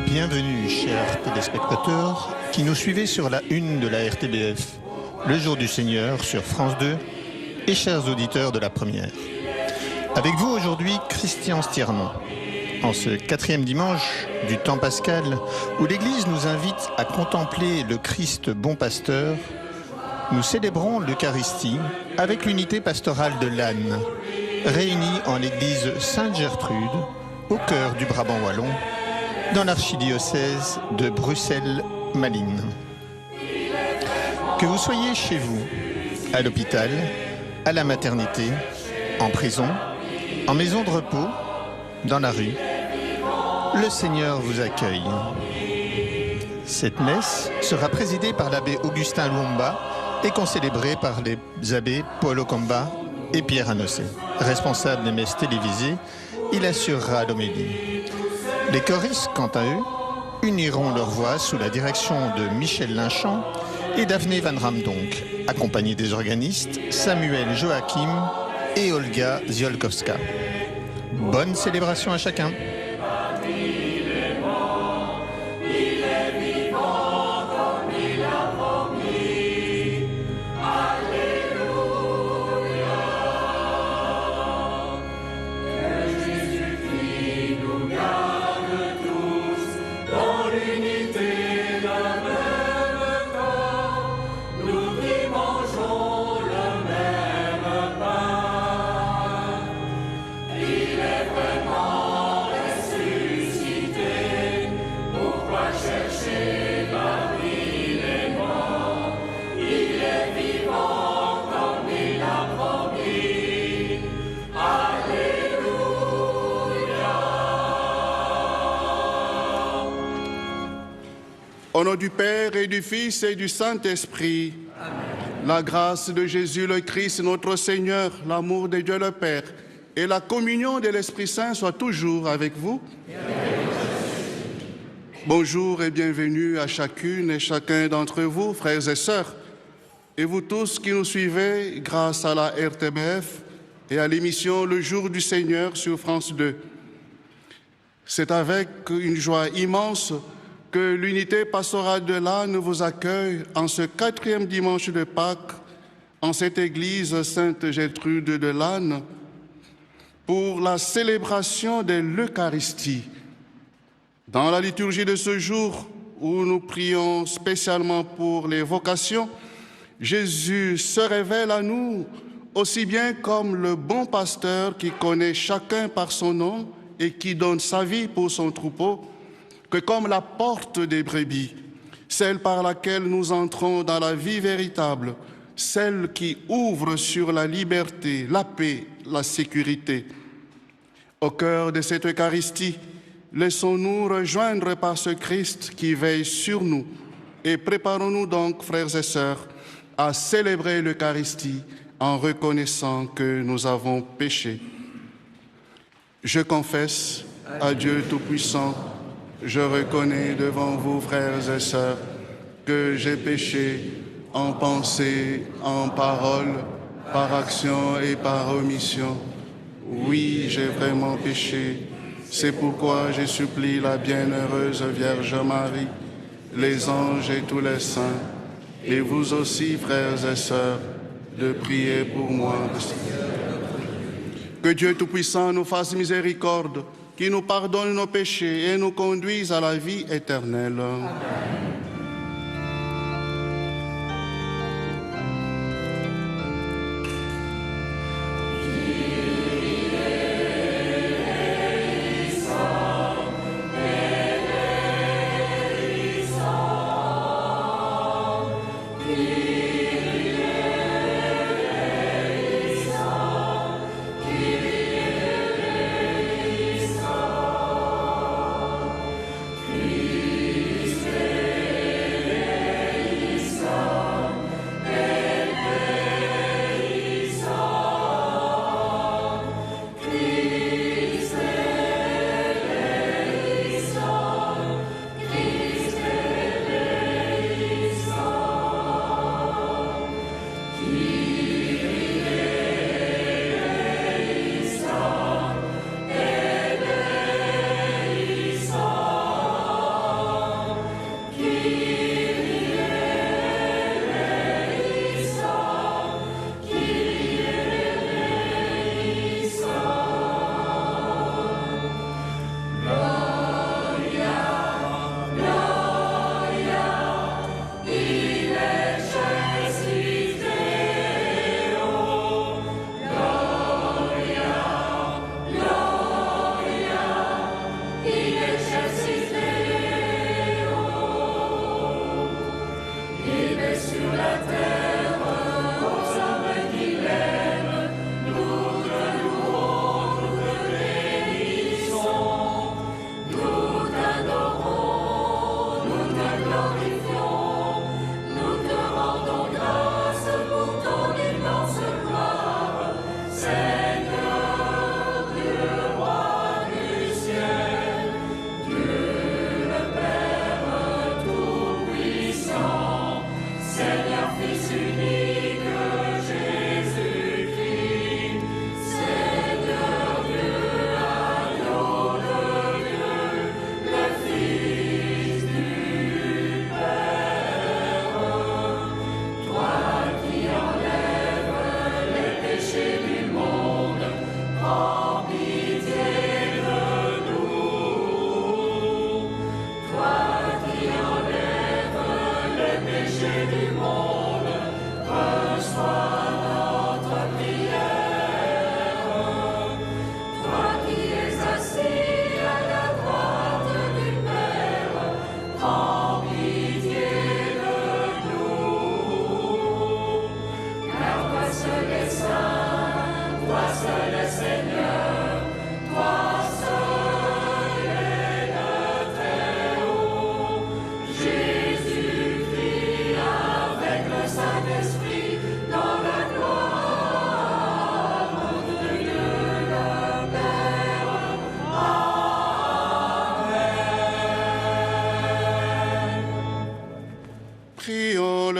Bienvenue, chers téléspectateurs qui nous suivez sur la une de la RTBF, le jour du Seigneur sur France 2, et chers auditeurs de la première. Avec vous aujourd'hui, Christian Stiermont. En ce 4e dimanche du temps pascal, où l'Église nous invite à contempler le Christ bon pasteur, nous célébrons l'Eucharistie avec l'unité pastorale de Lannes, réunie en l'église Sainte-Gertrude, au cœur du Brabant wallon, dans l'archidiocèse de Bruxelles-Malines. Que vous soyez chez vous, à l'hôpital, à la maternité, en prison, en maison de repos, dans la rue, le Seigneur vous accueille. Cette messe sera présidée par l'abbé Augustin Luomba et concélébrée par les abbés Paul Okomba et Pierre Anossé. Responsable des messes télévisées, il assurera l'homélie. Les choristes, quant à eux, uniront leurs voix sous la direction de Michel Linchamp et Daphné Van Ramdonk, accompagnés des organistes Samuel Joachim et Olga Ziolkowska. Bonne célébration à chacun. Au nom du Père et du Fils et du Saint-Esprit, la grâce de Jésus le Christ, notre Seigneur, l'amour de Dieu le Père et la communion de l'Esprit Saint soient toujours avec vous. Bonjour et bienvenue à chacune et chacun d'entre vous, frères et sœurs, et vous tous qui nous suivez grâce à la RTBF et à l'émission Le Jour du Seigneur sur France 2. C'est avec une joie immense que l'unité pastorale de Lannes vous accueille en ce 4e dimanche de Pâques en cette église Sainte-Gertrude de Lannes pour la célébration de l'Eucharistie. Dans la liturgie de ce jour où nous prions spécialement pour les vocations, Jésus se révèle à nous aussi bien comme le bon pasteur qui connaît chacun par son nom et qui donne sa vie pour son troupeau, que comme la porte des brebis, celle par laquelle nous entrons dans la vie véritable, celle qui ouvre sur la liberté, la paix, la sécurité. Au cœur de cette Eucharistie, laissons-nous rejoindre par ce Christ qui veille sur nous et préparons-nous donc, frères et sœurs, à célébrer l'Eucharistie en reconnaissant que nous avons péché. Je confesse à Dieu Tout-Puissant, je reconnais devant vous, frères et sœurs, que j'ai péché en pensée, en parole, par action et par omission. Oui, j'ai vraiment péché. C'est pourquoi je supplie la bienheureuse Vierge Marie, les anges et tous les saints, et vous aussi, frères et sœurs, de prier pour moi. Que Dieu Tout-Puissant nous fasse miséricorde, qui nous pardonne nos péchés et nous conduise à la vie éternelle. Amen. Christ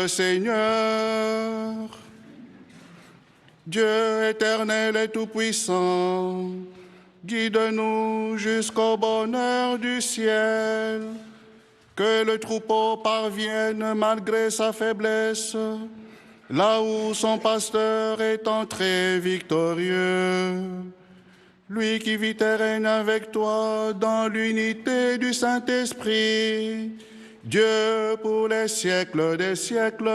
le Seigneur. Dieu éternel et tout-puissant, guide-nous jusqu'au bonheur du ciel. Que le troupeau parvienne malgré sa faiblesse, là où son pasteur est entré victorieux. Lui qui vit et règne avec toi dans l'unité du Saint-Esprit, Dieu pour les siècles des siècles.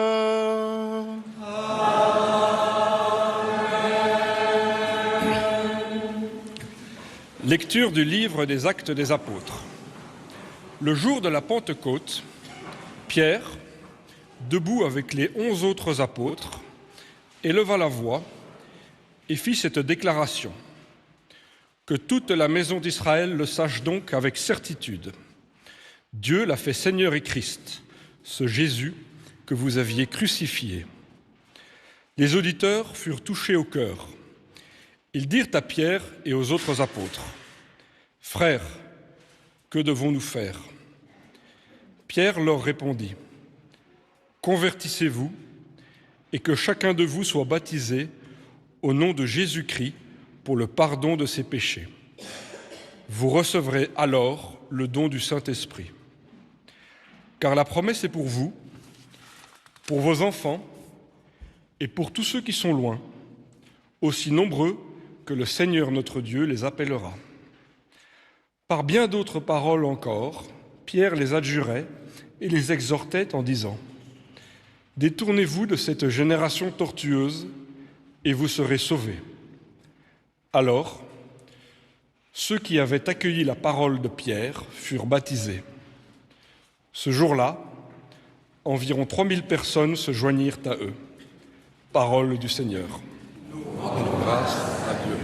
Lecture du livre des Actes des Apôtres. Le jour de la Pentecôte, Pierre, debout avec les 11 autres apôtres, éleva la voix et fit cette déclaration. Que toute la maison d'Israël le sache donc avec certitude. Dieu l'a fait Seigneur et Christ, ce Jésus que vous aviez crucifié. Les auditeurs furent touchés au cœur. Ils dirent à Pierre et aux autres apôtres, « Frères, que devons-nous faire ?» Pierre leur répondit, « Convertissez-vous et que chacun de vous soit baptisé au nom de Jésus-Christ pour le pardon de ses péchés. Vous recevrez alors le don du Saint-Esprit. Car la promesse est pour vous, pour vos enfants et pour tous ceux qui sont loin, aussi nombreux que le Seigneur notre Dieu les appellera. » Par bien d'autres paroles encore, Pierre les adjurait et les exhortait en disant « Détournez-vous de cette génération tortueuse et vous serez sauvés. » Alors, ceux qui avaient accueilli la parole de Pierre furent baptisés. Ce jour-là, environ 3000 personnes se joignirent à eux. Parole du Seigneur. Nous rendons grâce à Dieu.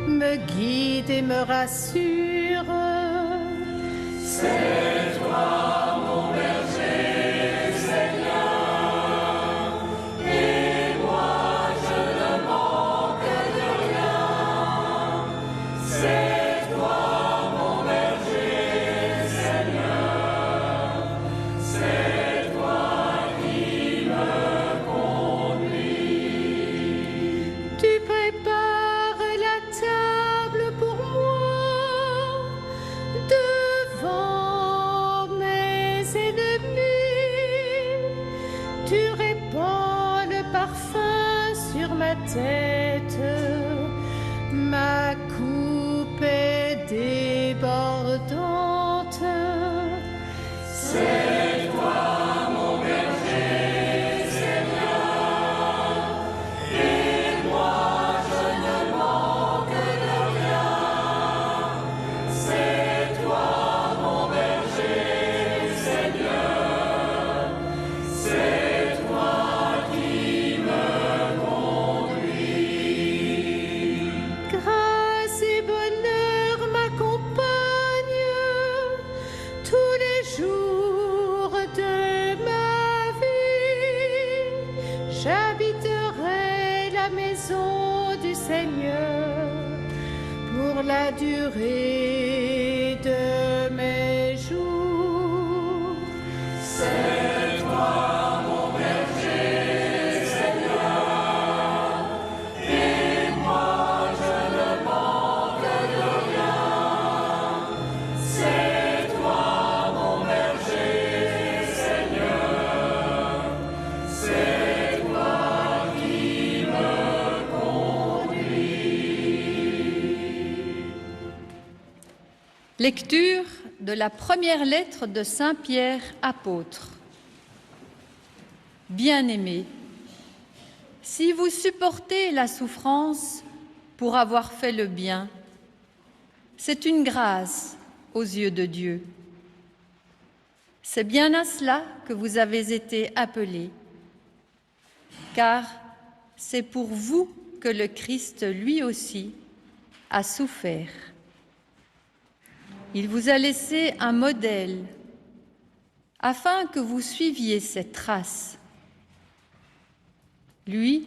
Me guide et me rassure. C'est toi mon berger, Seigneur, et moi je ne manque de rien. C'est toi mon berger, Seigneur, c'est toi qui me conduis. Tu prépares table pour moi devant mes ma coupe est débordante. C'est toi mon berger, Seigneur, et moi je ne manque de rien. C'est toi mon berger, Seigneur, c'est toi qui me conduis. Grâce et bonheur m'accompagnent tous les jours de ma vie. J'habiterai la maison du Seigneur pour la durée de mes jours. C'est toi mon berger, Seigneur, et moi je ne manque de rien. C'est toi mon berger, Seigneur, c'est toi qui me conduis. Lecture de la première lettre de Saint Pierre apôtre. Bien-aimés, si vous supportez la souffrance pour avoir fait le bien, c'est une grâce aux yeux de Dieu. C'est bien à cela que vous avez été appelés, car c'est pour vous que le Christ lui aussi a souffert. Il vous a laissé un modèle afin que vous suiviez ses traces. Lui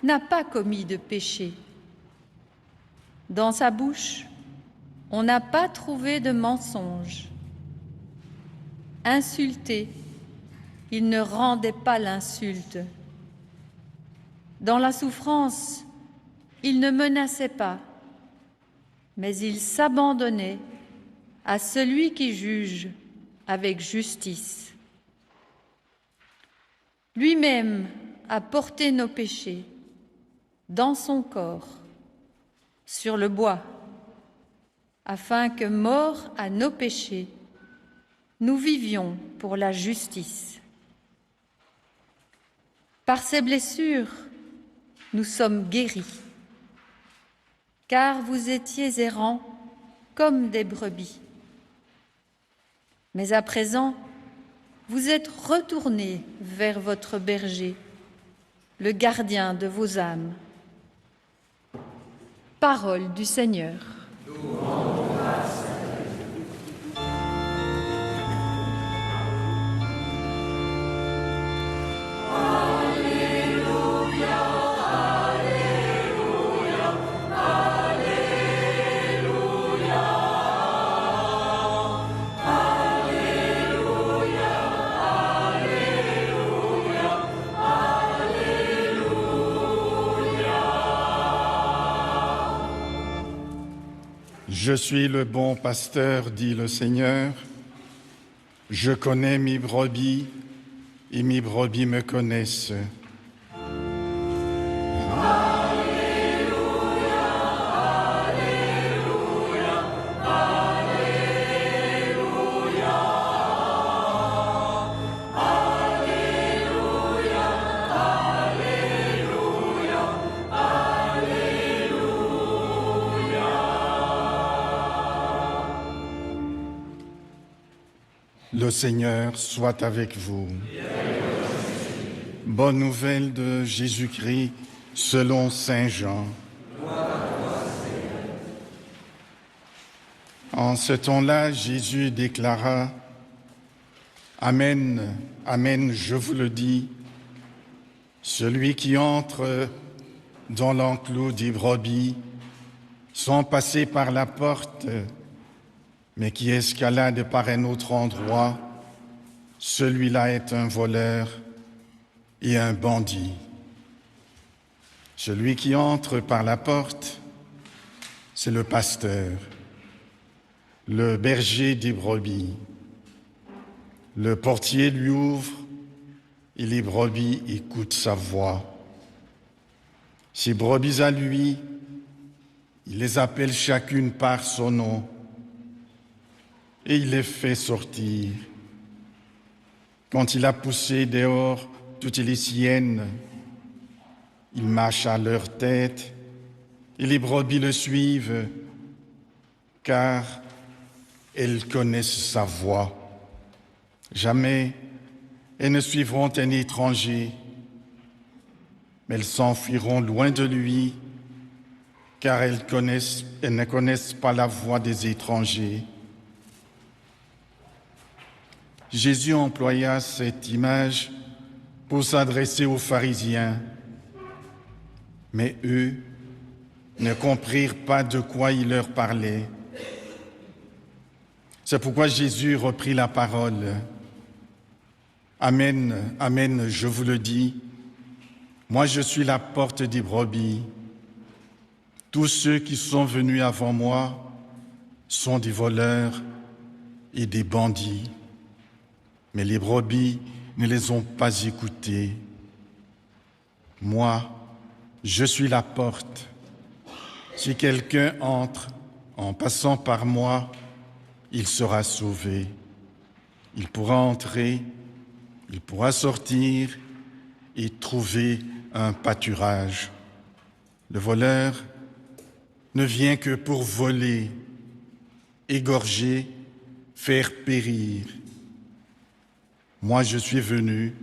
n'a pas commis de péché. Dans sa bouche, on n'a pas trouvé de mensonge. Insulté, il ne rendait pas l'insulte. Dans la souffrance, il ne menaçait pas, mais il s'abandonnait à celui qui juge avec justice. Lui-même a porté nos péchés dans son corps, sur le bois, afin que, morts à nos péchés, nous vivions pour la justice. Par ses blessures, nous sommes guéris, car vous étiez errants comme des brebis. Mais à présent, vous êtes retournés vers votre berger, le gardien de vos âmes. Parole du Seigneur. Je suis le bon pasteur, dit le Seigneur. Je connais mes brebis et mes brebis me connaissent. Le Seigneur soit avec vous. Bonne nouvelle de Jésus-Christ selon Saint Jean. En ce temps-là, Jésus déclara : Amen, Amen, je vous le dis, celui qui entre dans l'enclos des brebis, sans passer par la porte, mais qui escalade par un autre endroit, celui-là est un voleur et un bandit. Celui qui entre par la porte, c'est le pasteur, le berger des brebis. Le portier lui ouvre et les brebis écoutent sa voix. Ses brebis à lui, il les appelle chacune par son nom et il les fait sortir. Quand il a poussé dehors toutes les siennes, il marche à leur tête et les brebis le suivent car elles connaissent sa voix. Jamais elles ne suivront un étranger, mais elles s'enfuiront loin de lui, car elles ne connaissent pas la voix des étrangers. Jésus employa cette image pour s'adresser aux pharisiens, mais eux ne comprirent pas de quoi il leur parlait. C'est pourquoi Jésus reprit la parole. Amen, amen, je vous le dis, moi je suis la porte des brebis. Tous ceux qui sont venus avant moi sont des voleurs et des bandits, mais les brebis ne les ont pas écoutés. Moi, je suis la porte. Si quelqu'un entre en passant par moi, il sera sauvé. Il pourra entrer, il pourra sortir et trouver un pâturage. Le voleur ne vient que pour voler, égorger, faire périr. Moi, je suis venu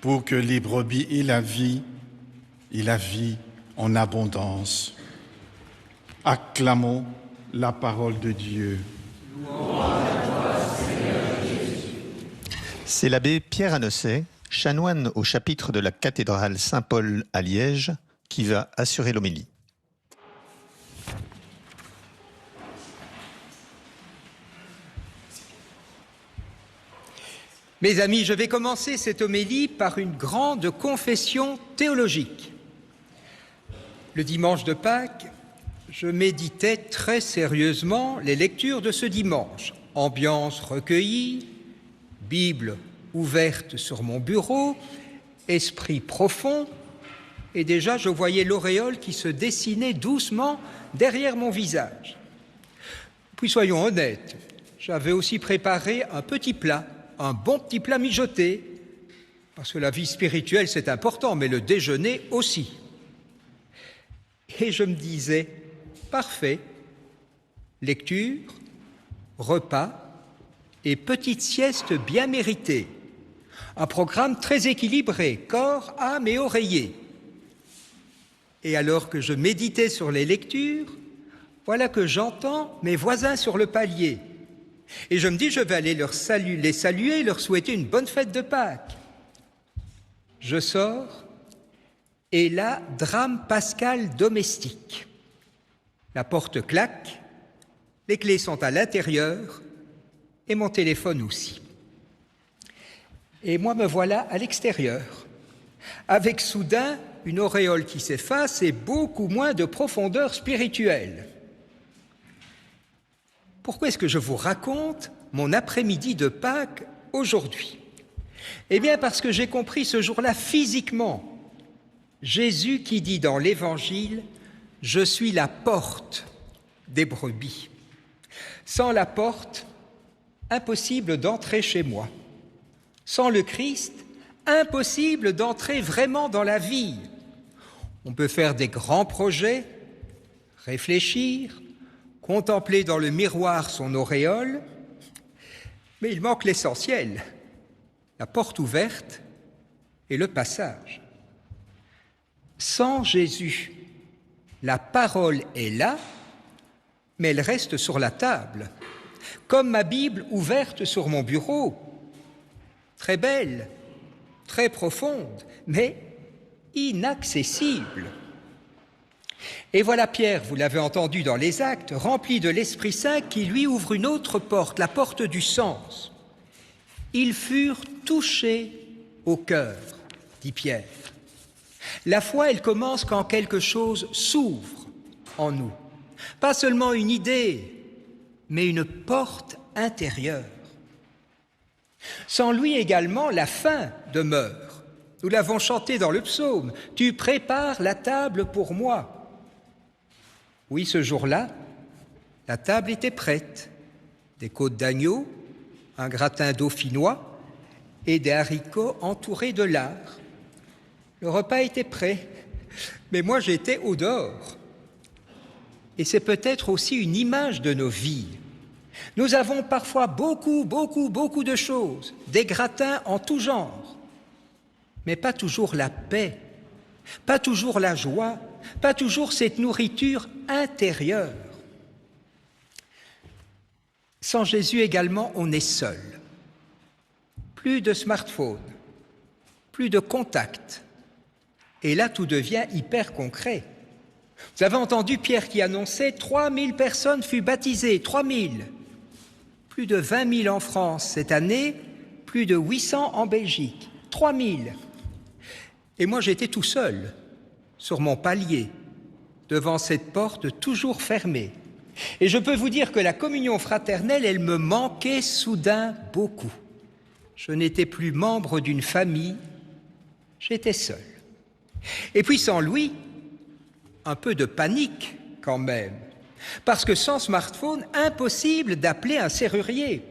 pour que les brebis aient la vie en abondance. Acclamons la parole de Dieu. C'est l'abbé Pierre Annoncet, chanoine au chapitre de la cathédrale Saint-Paul à Liège, qui va assurer l'homélie. Mes amis, je vais commencer cette homélie par une grande confession théologique. Le dimanche de Pâques, je méditais très sérieusement les lectures de ce dimanche. Ambiance recueillie, Bible ouverte sur mon bureau, esprit profond, et déjà je voyais l'auréole qui se dessinait doucement derrière mon visage. Puis soyons honnêtes, j'avais aussi préparé un petit plat, un bon petit plat mijoté, parce que la vie spirituelle c'est important, mais le déjeuner aussi. Et je me disais, parfait, lecture, repas et petite sieste bien méritée. Un programme très équilibré, corps, âme et oreiller. Et alors que je méditais sur les lectures, voilà que j'entends mes voisins sur le palier. Et je me dis, je vais aller les saluer, leur souhaiter une bonne fête de Pâques. Je sors, et là, drame pascal domestique. La porte claque, les clés sont à l'intérieur, et mon téléphone aussi. Et moi me voilà à l'extérieur, avec soudain une auréole qui s'efface et beaucoup moins de profondeur spirituelle. Pourquoi est-ce que je vous raconte mon après-midi de Pâques aujourd'hui? Eh bien parce que j'ai compris ce jour-là physiquement Jésus qui dit dans l'Évangile « Je suis la porte des brebis ». Sans la porte, impossible d'entrer chez moi. Sans le Christ, impossible d'entrer vraiment dans la vie. On peut faire des grands projets, réfléchir, contempler dans le miroir son auréole, mais il manque l'essentiel, la porte ouverte et le passage. Sans Jésus, la parole est là, mais elle reste sur la table, comme ma Bible ouverte sur mon bureau, très belle, très profonde, mais inaccessible. Et voilà Pierre, vous l'avez entendu dans les Actes, rempli de l'Esprit Saint qui lui ouvre une autre porte, la porte du sens. Ils furent touchés au cœur, dit Pierre. La foi, elle commence quand quelque chose s'ouvre en nous. Pas seulement une idée, mais une porte intérieure. Sans lui également, la faim demeure. Nous l'avons chanté dans le psaume. Tu prépares la table pour moi. Oui, ce jour-là, la table était prête. Des côtes d'agneau, un gratin dauphinois et des haricots entourés de lard. Le repas était prêt, mais moi j'étais au dehors. Et c'est peut-être aussi une image de nos vies. Nous avons parfois beaucoup de choses, des gratins en tout genre, mais pas toujours la paix, pas toujours la joie, pas toujours cette nourriture intérieure. Sans Jésus également, on est seul. Plus de smartphone, plus de contact. Et là, tout devient hyper concret. Vous avez entendu Pierre qui annonçait 3000 personnes furent baptisées, 3000. Plus de 20 000 en France cette année, plus de 800 en Belgique, 3000. Et moi, j'étais tout seul, sur mon palier, devant cette porte toujours fermée. Et je peux vous dire que la communion fraternelle, elle me manquait soudain beaucoup. Je n'étais plus membre d'une famille, j'étais seul. Et puis sans Louis, un peu de panique quand même, parce que sans smartphone, impossible d'appeler un serrurier.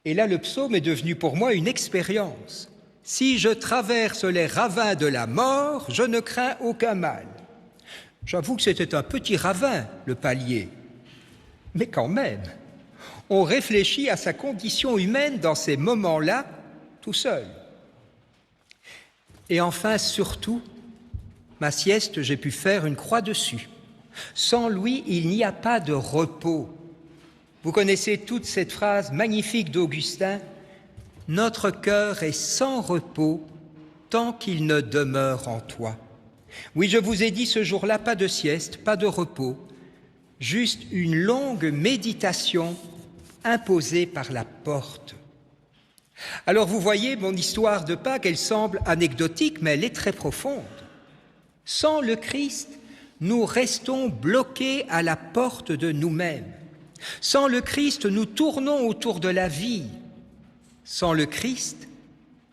Et là, le psaume est devenu pour moi une expérience. Si je traverse les ravins de la mort, je ne crains aucun mal. J'avoue que c'était un petit ravin, le palier. Mais quand même, on réfléchit à sa condition humaine dans ces moments-là, tout seul. Et enfin, surtout, ma sieste, j'ai pu faire une croix dessus. Sans Louis, il n'y a pas de repos. Vous connaissez toute cette phrase magnifique d'Augustin, « Notre cœur est sans repos tant qu'il ne demeure en toi ». Oui, je vous ai dit ce jour-là, pas de sieste, pas de repos, juste une longue méditation imposée par la porte. Alors vous voyez, mon histoire de Pâques, elle semble anecdotique, mais elle est très profonde. Sans le Christ, nous restons bloqués à la porte de nous-mêmes. Sans le Christ, nous tournons autour de la vie. Sans le Christ,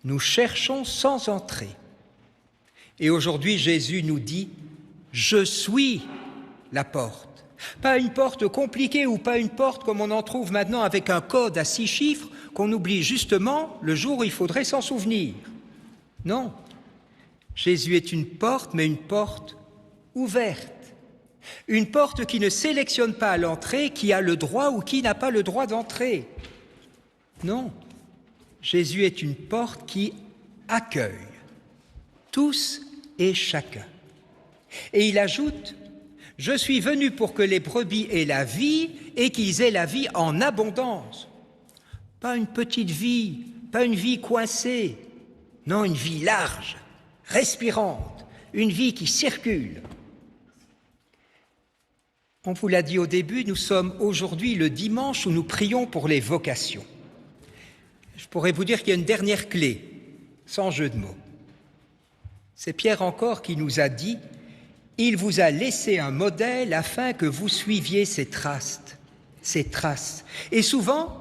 nous cherchons sans entrée. Et aujourd'hui, Jésus nous dit « Je suis la porte ». Pas une porte compliquée ou pas une porte comme on en trouve maintenant avec un code à 6 chiffres qu'on oublie justement le jour où il faudrait s'en souvenir. Non, Jésus est une porte, mais une porte ouverte. Une porte qui ne sélectionne pas à l'entrée qui a le droit ou qui n'a pas le droit d'entrer. Non, Jésus est une porte qui accueille tous et chacun. Et il ajoute « Je suis venu pour que les brebis aient la vie et qu'ils aient la vie en abondance. » Pas une petite vie, pas une vie coincée, non, une vie large, respirante, une vie qui circule. On vous l'a dit au début, nous sommes aujourd'hui le dimanche où nous prions pour les vocations. Je pourrais vous dire qu'il y a une dernière clé, sans jeu de mots. C'est Pierre encore qui nous a dit « Il vous a laissé un modèle afin que vous suiviez ses traces. » Et souvent,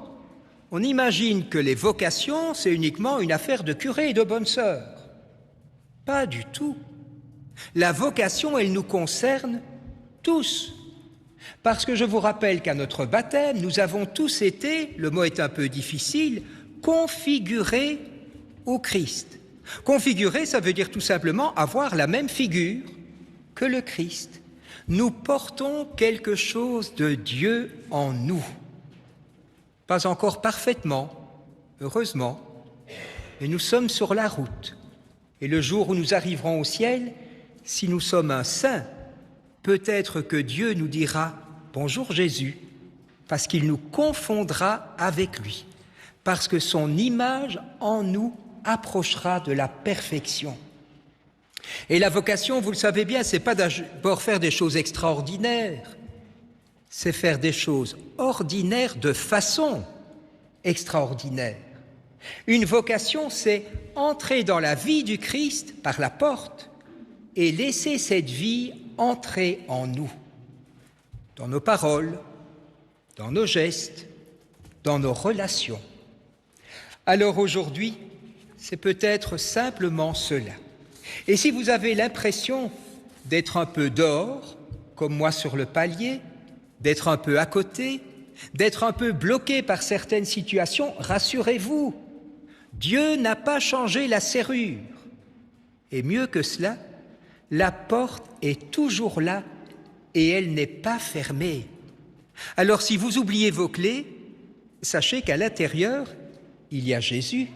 on imagine que les vocations, c'est uniquement une affaire de curé et de bonnes sœurs. Pas du tout. La vocation, elle nous concerne tous. Parce que je vous rappelle qu'à notre baptême, nous avons tous été, le mot est un peu difficile, configurés au Christ. Configurer, ça veut dire tout simplement avoir la même figure que le Christ. Nous portons quelque chose de Dieu en nous. Pas encore parfaitement, heureusement, mais nous sommes sur la route. Et le jour où nous arriverons au ciel, si nous sommes un saint, peut-être que Dieu nous dira « Bonjour Jésus », parce qu'il nous confondra avec lui, parce que son image en nous approchera de la perfection. Et la vocation, vous le savez bien, c'est pas d'abord faire des choses extraordinaires, c'est faire des choses ordinaires de façon extraordinaire. Une vocation, c'est entrer dans la vie du Christ par la porte et laisser cette vie entrer en nous, dans nos paroles, dans nos gestes, dans nos relations. Alors aujourd'hui, c'est peut-être simplement cela. Et si vous avez l'impression d'être un peu dehors, comme moi sur le palier, d'être un peu à côté, d'être un peu bloqué par certaines situations, rassurez-vous, Dieu n'a pas changé la serrure. Et mieux que cela, la porte est toujours là et elle n'est pas fermée. Alors si vous oubliez vos clés, sachez qu'à l'intérieur, il y a Jésus,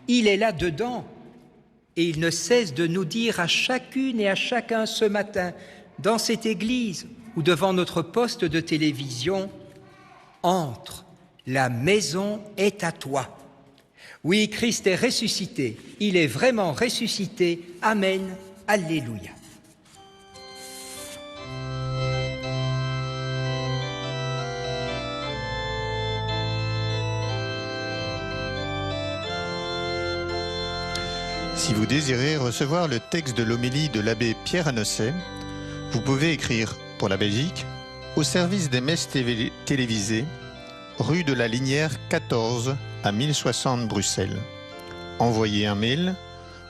il est là dedans. Et il ne cesse de nous dire à chacune et à chacun ce matin, dans cette église ou devant notre poste de télévision, « Entre, la maison est à toi ». Oui, Christ est ressuscité, il est vraiment ressuscité. Amen, Alléluia. Si vous désirez recevoir le texte de l'homélie de l'abbé Pierre Anosset, vous pouvez écrire pour la Belgique au service des messes télévisées, rue de la Linière 14 à 1060 Bruxelles. Envoyez un mail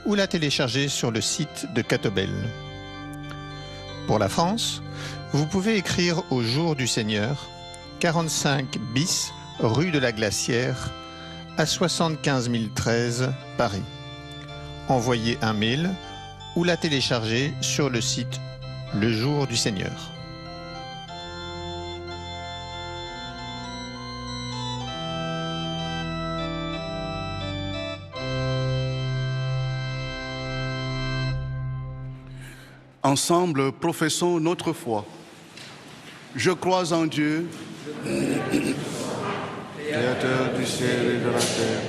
ou la télécharger sur le site de Catobel. Pour la France, vous pouvez écrire au Jour du Seigneur, 45 bis, rue de la Glacière, à 75 013 Paris. Envoyez un mail ou la télécharger sur le site Le Jour du Seigneur. Ensemble, professons notre foi. Je crois en Dieu, Créateur du ciel et de la terre,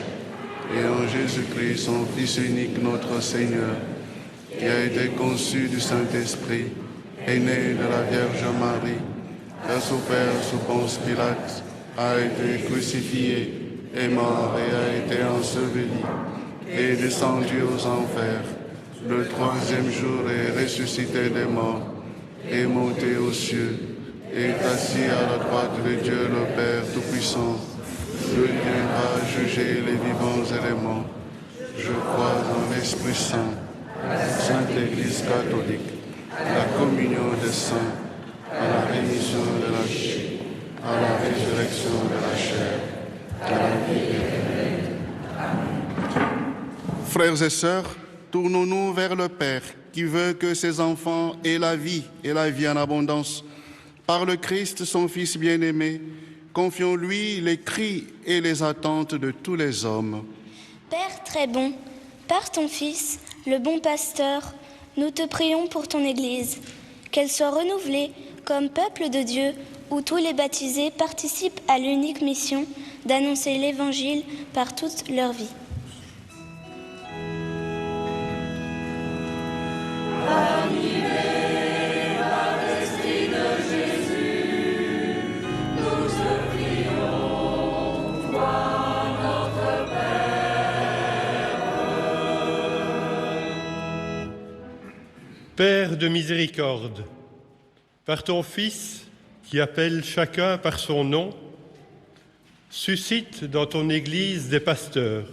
et en Jésus-Christ, son Fils unique, notre Seigneur, qui a été conçu du Saint-Esprit, est né de la Vierge Marie, a souffert sous Ponce Pilate, a été crucifié, est mort et a été enseveli, et est descendu aux enfers. Le troisième jour est ressuscité des morts, est monté aux cieux, est assis à la droite de Dieu le Père Tout-Puissant. Il viendra juger les vivants et les morts. Je crois en l'Esprit Saint, la Sainte Église catholique, la communion des saints, à la rémission de la chair, à la résurrection de la chair, à la vie éternelle. Frères et sœurs, tournons-nous vers le Père qui veut que ses enfants aient la vie et la vie en abondance. Par le Christ, son Fils bien-aimé, confions-lui les cris et les attentes de tous les hommes. Père très bon, par ton Fils, le bon pasteur, nous te prions pour ton Église, qu'elle soit renouvelée comme peuple de Dieu où tous les baptisés participent à l'unique mission d'annoncer l'Évangile par toute leur vie. Animés par l'Esprit de Jésus, nous te prions, toi notre Père. Père de miséricorde, par ton Fils qui appelle chacun par son nom, suscite dans ton Église des pasteurs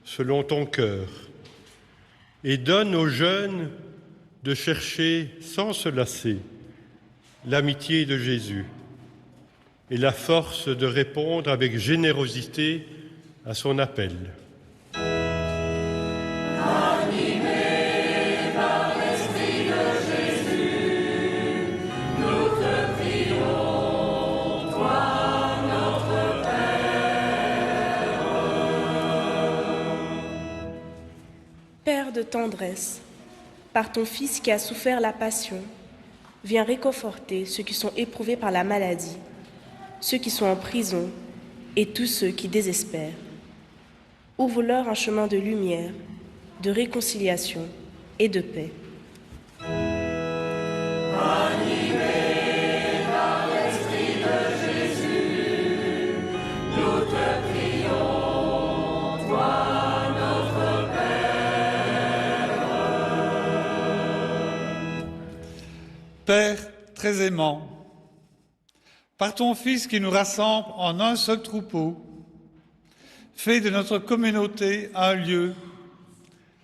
selon ton cœur et donne aux jeunes de chercher sans se lasser l'amitié de Jésus et la force de répondre avec générosité à son appel. Animés par l'Esprit de Jésus, nous te prions, toi notre Père. Père de tendresse, par ton Fils qui a souffert la passion, viens réconforter ceux qui sont éprouvés par la maladie, ceux qui sont en prison et tous ceux qui désespèrent. Ouvre-leur un chemin de lumière, de réconciliation et de paix. Animés par l'Esprit de Jésus, nous te prions, toi notre Père très aimant, par ton Fils qui nous rassemble en un seul troupeau, fais de notre communauté un lieu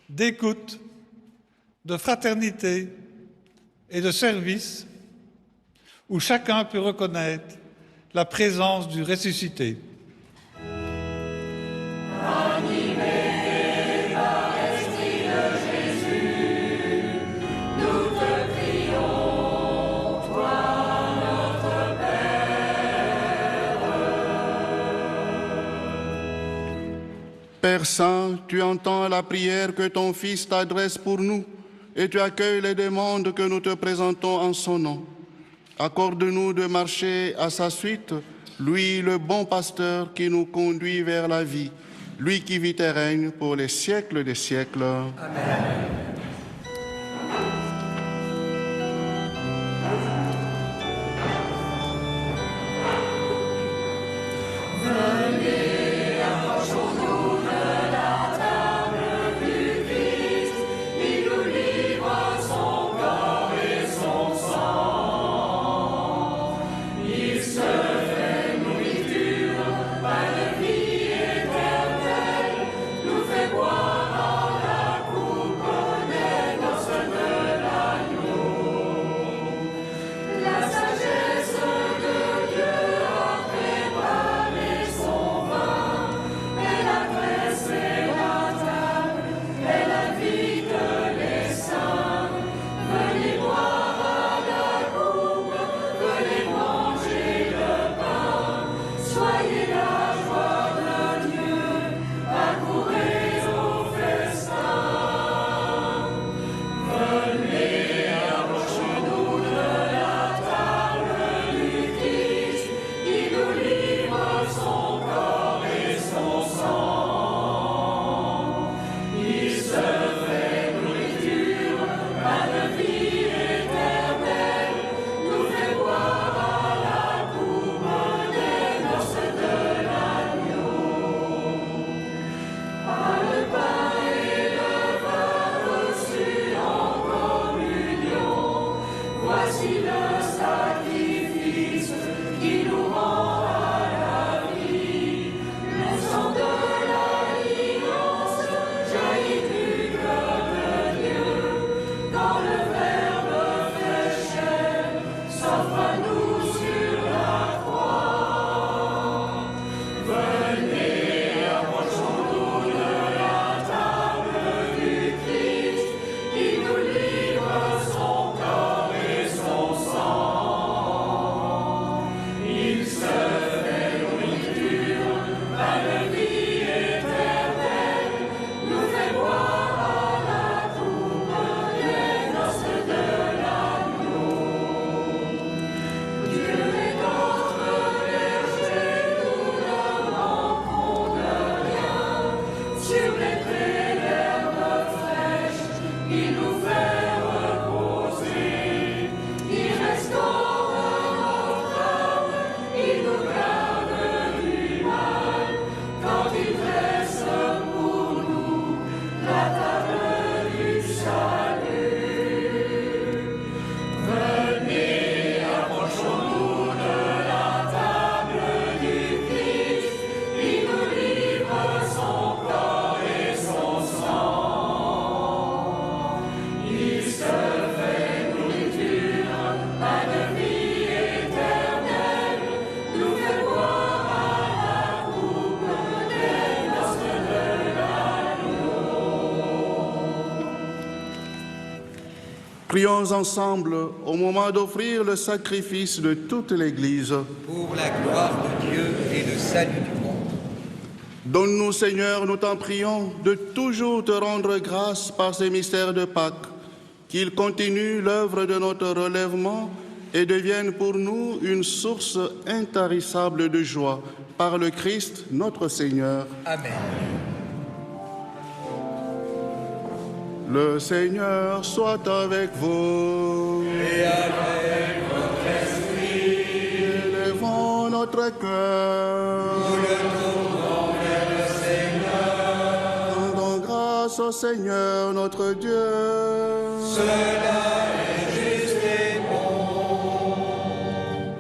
d'écoute, de fraternité et de service, où chacun peut reconnaître la présence du ressuscité. Animés par l'Esprit de Jésus, nous te prions, toi notre Père. Père Saint, tu entends la prière que ton Fils t'adresse pour nous et tu accueilles les demandes que nous te présentons en son nom. Accorde-nous de marcher à sa suite, lui le bon pasteur qui nous conduit vers la vie, lui qui vit et règne pour les siècles des siècles. Amen. Venez, approchons-nous de la table du Christ, il nous livre son corps et son sang. Il se fait nourriture, pain de vie éternelle, nous fait boire à la coupe des noces de l'agneau. La sagesse de Dieu a préparé son vin, elle a dressé la table, elle invite les saints. Venez boire à la coupe, venez manger le pain, soyez la joie de Dieu, accourez au festin. Venez, approchons-nous de la table du Christ, il nous livre son corps et son sang. Il se fait nourriture, pain de vie éternelle, nous fait boire à la coupe des noces de l'agneau. Par le pain et le vin reçus en communion, voici le sacrifice qui nous rend à la vie. Le sang de l'alliance jaillit du cœur de Dieu, quand le Verbe fait chair s'offre à nous sur la croix. Venez, approchons-nous de la table du Christ, il nous livre son corps et son sang. Il se fait nourriture, pain de vie éternelle, nous fait boire à la coupe des noces de l'agneau. Dieu est notre berger, nous ne manquons de rien. Sur les prés d'herbes fraîches, il nous fait reposer. Il restaure notre âme, il nous garde du mal. Quand il dresse pour nous la table du salut. Venez, approchons-nous de la table du Christ, il nous livre son corps et son sang. Il se fait nourriture, pain de vie éternelle, nous fait boire à la coupe des noces de l'agneau. Prions ensemble au moment d'offrir le sacrifice de toute l'Église. Pour la gloire de Dieu et le salut du monde. Donne-nous, Seigneur, nous t'en prions, de toujours te rendre grâce par ces mystères de Pâques, qu'ils continuent l'œuvre de notre relèvement et deviennent pour nous une source intarissable de joie. Par le Christ, notre Seigneur. Amen. Le Seigneur soit avec vous. Et avec votre esprit, Élevons notre cœur. nous le tournons vers le Seigneur. Rendons grâce au Seigneur notre Dieu. Cela est juste et bon.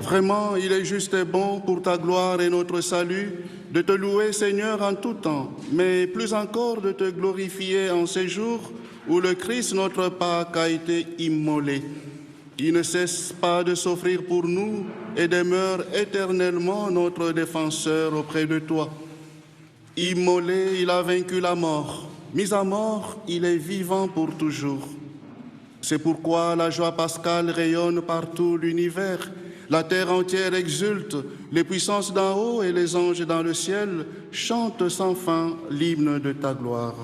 Vraiment, il est juste et bon pour ta gloire et notre salut de te louer, Seigneur, en tout temps, mais plus encore de te glorifier en ces jours où le Christ, notre Pâque, a été immolé. Il ne cesse pas de s'offrir pour nous et demeure éternellement notre défenseur auprès de toi. Immolé, il a vaincu la mort. Mis à mort, il est vivant pour toujours. C'est pourquoi la joie pascale rayonne par tout l'univers. La terre entière exulte, les puissances d'en haut et les anges dans le ciel chantent sans fin l'hymne de ta gloire.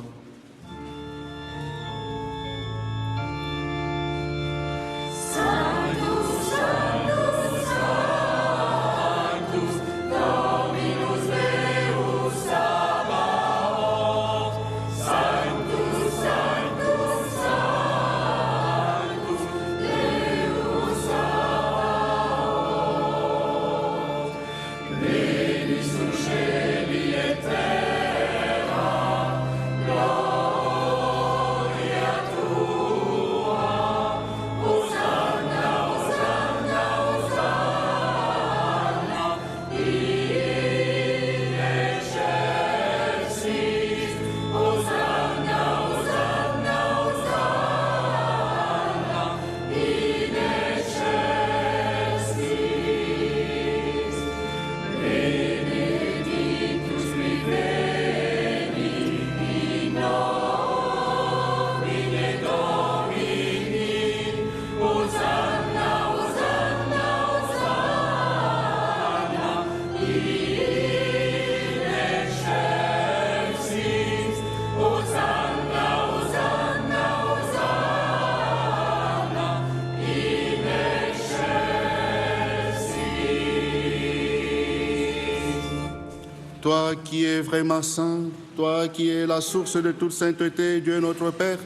Toi qui es vraiment saint, toi qui es la source de toute sainteté, Dieu notre Père,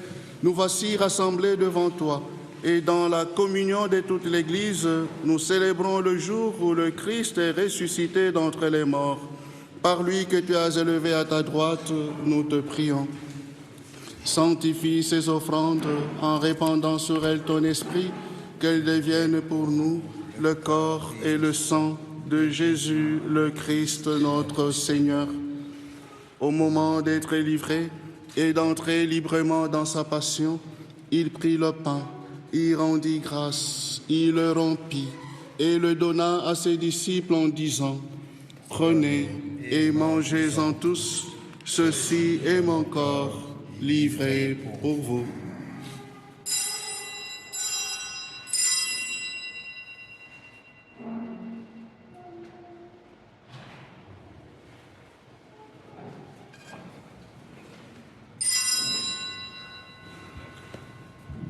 nous voici rassemblés devant toi. Et dans la communion de toute l'Église, nous célébrons le jour où le Christ est ressuscité d'entre les morts. Par lui que tu as élevé à ta droite, nous te prions. Sanctifie ces offrandes en répandant sur elles ton esprit, qu'elles deviennent pour nous le corps et le sang de Jésus le Christ notre Seigneur. Au moment d'être livré et d'entrer librement dans sa passion, il prit le pain, il rendit grâce, il le rompit et le donna à ses disciples en disant : « Prenez et mangez-en tous, ceci est mon corps livré pour vous. »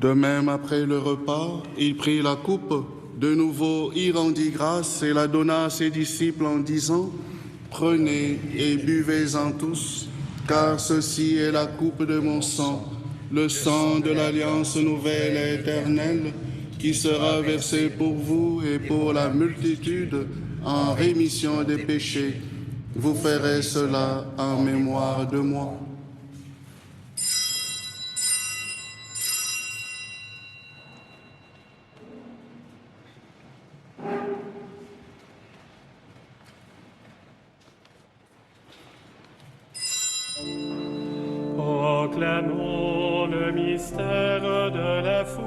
De même, après le repas, il prit la coupe. De nouveau, il rendit grâce et la donna à ses disciples en disant : « Prenez et buvez-en tous, car ceci est la coupe de mon sang, le sang de l'alliance nouvelle et éternelle, qui sera versé pour vous et pour la multitude en rémission des péchés. Vous ferez cela en mémoire de moi. » Proclamons le mystère de la foi.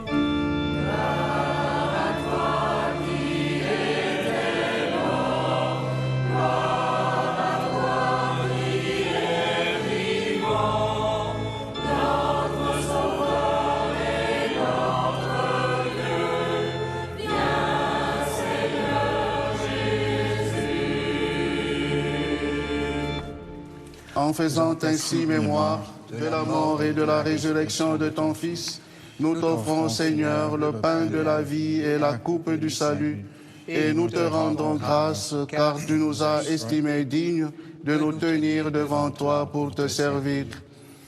Gloire à toi qui étais mort, gloire à toi qui es vivant, notre Sauveur et notre Dieu. Viens, Seigneur Jésus. En faisant ainsi mémoire de la mort et de la résurrection de ton Fils, nous t'offrons, Seigneur, le pain de la vie et la coupe du salut, et nous te rendons grâce, car tu nous as estimés dignes de nous tenir devant toi pour te servir.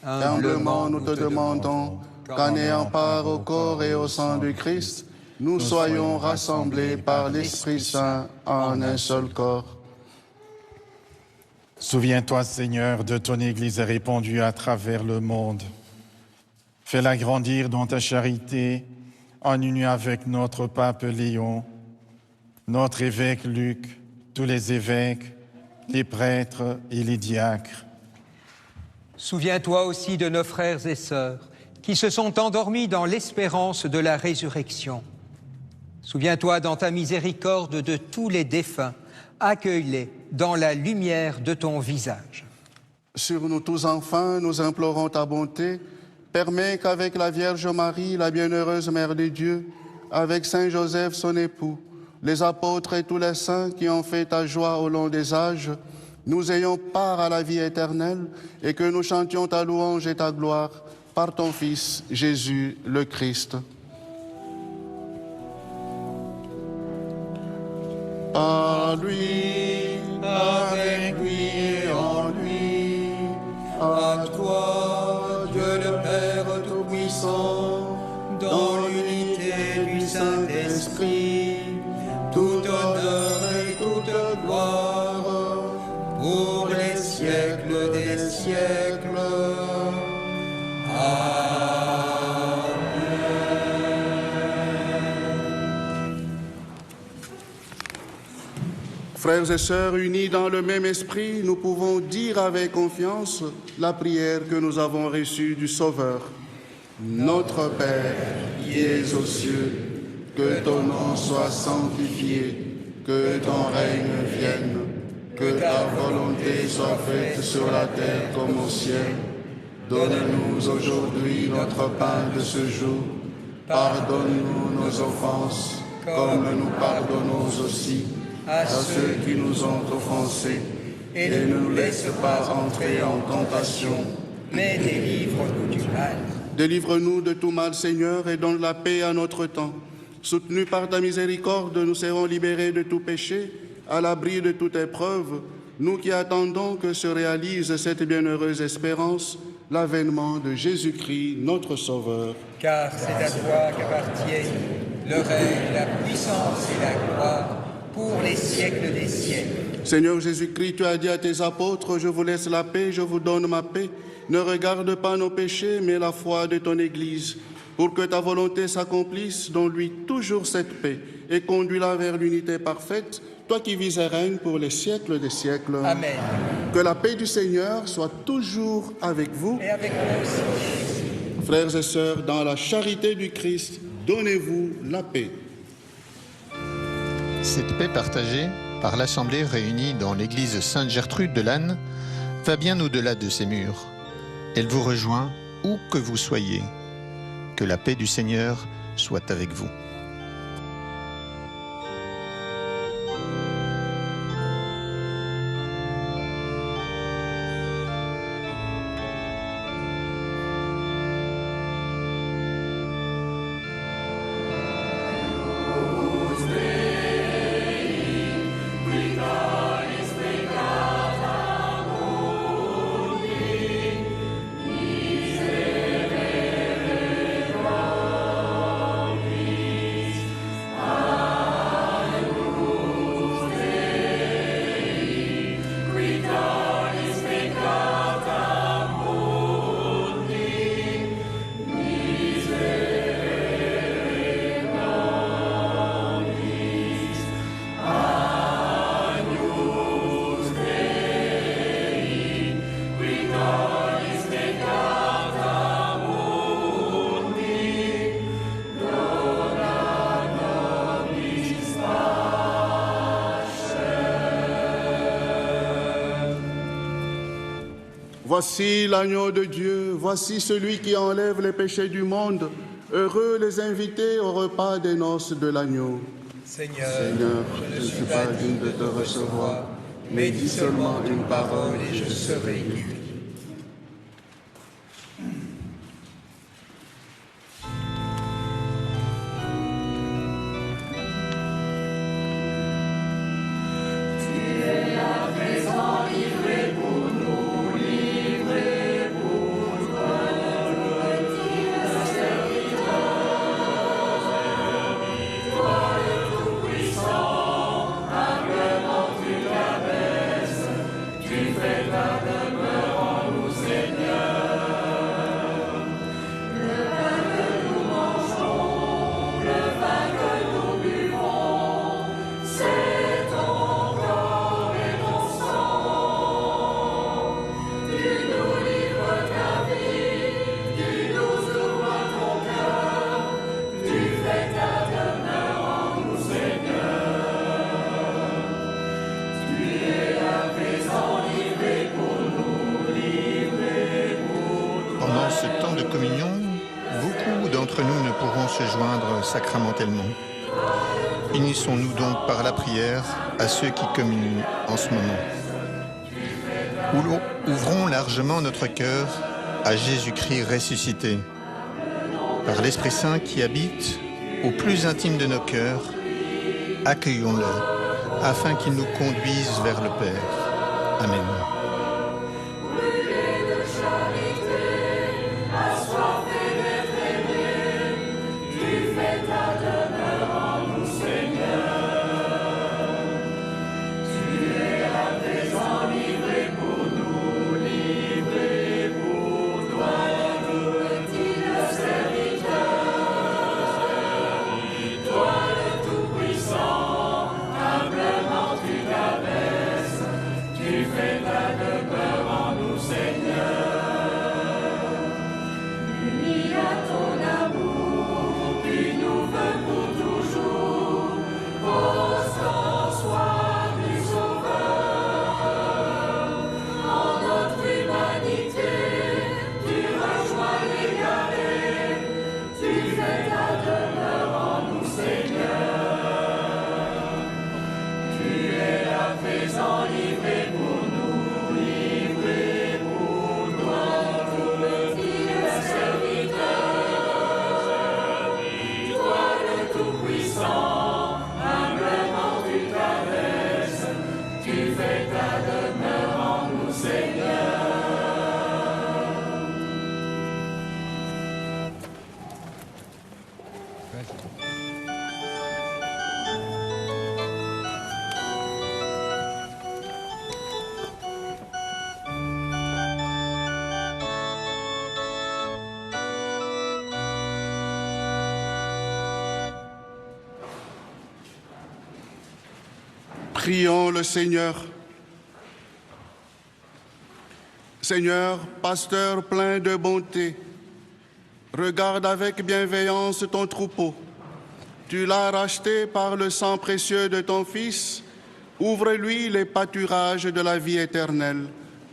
Humblement, nous te demandons qu'en ayant part au corps et au sang du Christ, nous soyons rassemblés par l'Esprit Saint en un seul corps. Souviens-toi, Seigneur, de ton Église répandue à travers le monde. Fais-la grandir dans ta charité, en union avec notre pape Léon, notre évêque Luc, tous les évêques, les prêtres et les diacres. Souviens-toi aussi de nos frères et sœurs qui se sont endormis dans l'espérance de la résurrection. Souviens-toi dans ta miséricorde de tous les défunts. Accueille-les dans la lumière de ton visage. Sur nous tous enfin, nous implorons ta bonté. Permets qu'avec la Vierge Marie, la bienheureuse Mère de Dieu, avec Saint Joseph, son époux, les apôtres et tous les saints qui ont fait ta joie au long des âges, nous ayons part à la vie éternelle et que nous chantions ta louange et ta gloire par ton Fils, Jésus le Christ. À lui, avec lui et en lui, à toi, Dieu le Père Tout-Puissant, dans l'unité du Saint-Esprit, tout honneur et toute gloire, pour les siècles des siècles. Frères et sœurs, unis dans le même esprit, nous pouvons dire avec confiance la prière que nous avons reçue du Sauveur. Notre Père, qui es aux cieux, que ton nom soit sanctifié, que ton règne vienne, que ta volonté soit faite sur la terre comme au ciel. Donne-nous aujourd'hui notre pain de ce jour. Pardonne-nous nos offenses, comme nous pardonnons aussi à ceux qui nous ont offensés, et ne nous laisse pas entrer en tentation, mais délivre-nous du mal. Délivre-nous de tout mal, Seigneur, et donne la paix à notre temps. Soutenus par ta miséricorde, nous serons libérés de tout péché, à l'abri de toute épreuve, nous qui attendons que se réalise cette bienheureuse espérance, l'avènement de Jésus-Christ, notre Sauveur. Car c'est à toi qu'appartiennent le règne, la puissance et la gloire, pour les siècles des siècles. Seigneur Jésus-Christ, tu as dit à tes apôtres, je vous laisse la paix, je vous donne ma paix. Ne regarde pas nos péchés, mais la foi de ton Église, pour que ta volonté s'accomplisse, donne-lui toujours cette paix et conduis-la vers l'unité parfaite, toi qui vis et règnes pour les siècles des siècles. Amen. Que la paix du Seigneur soit toujours avec vous. Et avec nous aussi. Frères et sœurs, dans la charité du Christ, donnez-vous la paix. Cette paix partagée par l'Assemblée réunie dans l'église Sainte-Gertrude de Lannes va bien au-delà de ces murs. Elle vous rejoint où que vous soyez. Que la paix du Seigneur soit avec vous. Voici l'agneau de Dieu, voici celui qui enlève les péchés du monde. Heureux les invités au repas des noces de l'agneau. Seigneur, je ne suis pas digne de te recevoir, mais dis seulement une parole et je serai guéri. Tu fais ta demeure se joindre sacramentellement. Unissons-nous donc par la prière à ceux qui communient en ce moment. Ouvrons largement notre cœur à Jésus-Christ ressuscité. Par l'Esprit Saint qui habite au plus intime de nos cœurs, accueillons-le afin qu'il nous conduise vers le Père. Amen. Prions le Seigneur. Seigneur, pasteur plein de bonté, regarde avec bienveillance ton troupeau. Tu l'as racheté par le sang précieux de ton Fils. Ouvre-lui les pâturages de la vie éternelle,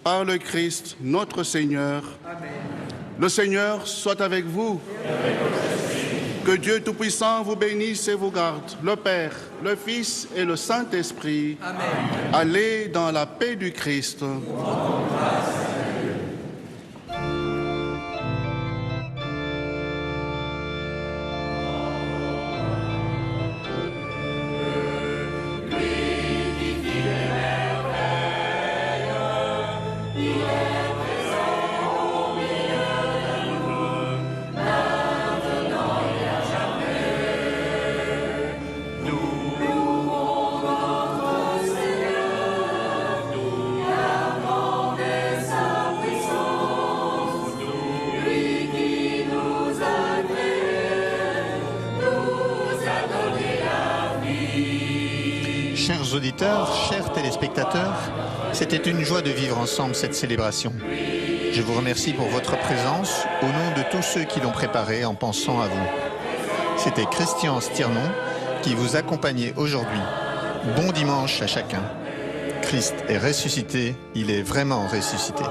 par le Christ, notre Seigneur. Amen. Le Seigneur soit avec vous. Que Dieu Tout-Puissant vous bénisse et vous garde, le Père, le Fils et le Saint-Esprit. Amen. Allez dans la paix du Christ. Chers auditeurs, chers téléspectateurs, c'était une joie de vivre ensemble cette célébration. Je vous remercie pour votre présence au nom de tous ceux qui l'ont préparée en pensant à vous. C'était Christian Stirnon qui vous accompagnait aujourd'hui. Bon dimanche à chacun. Christ est ressuscité, il est vraiment ressuscité.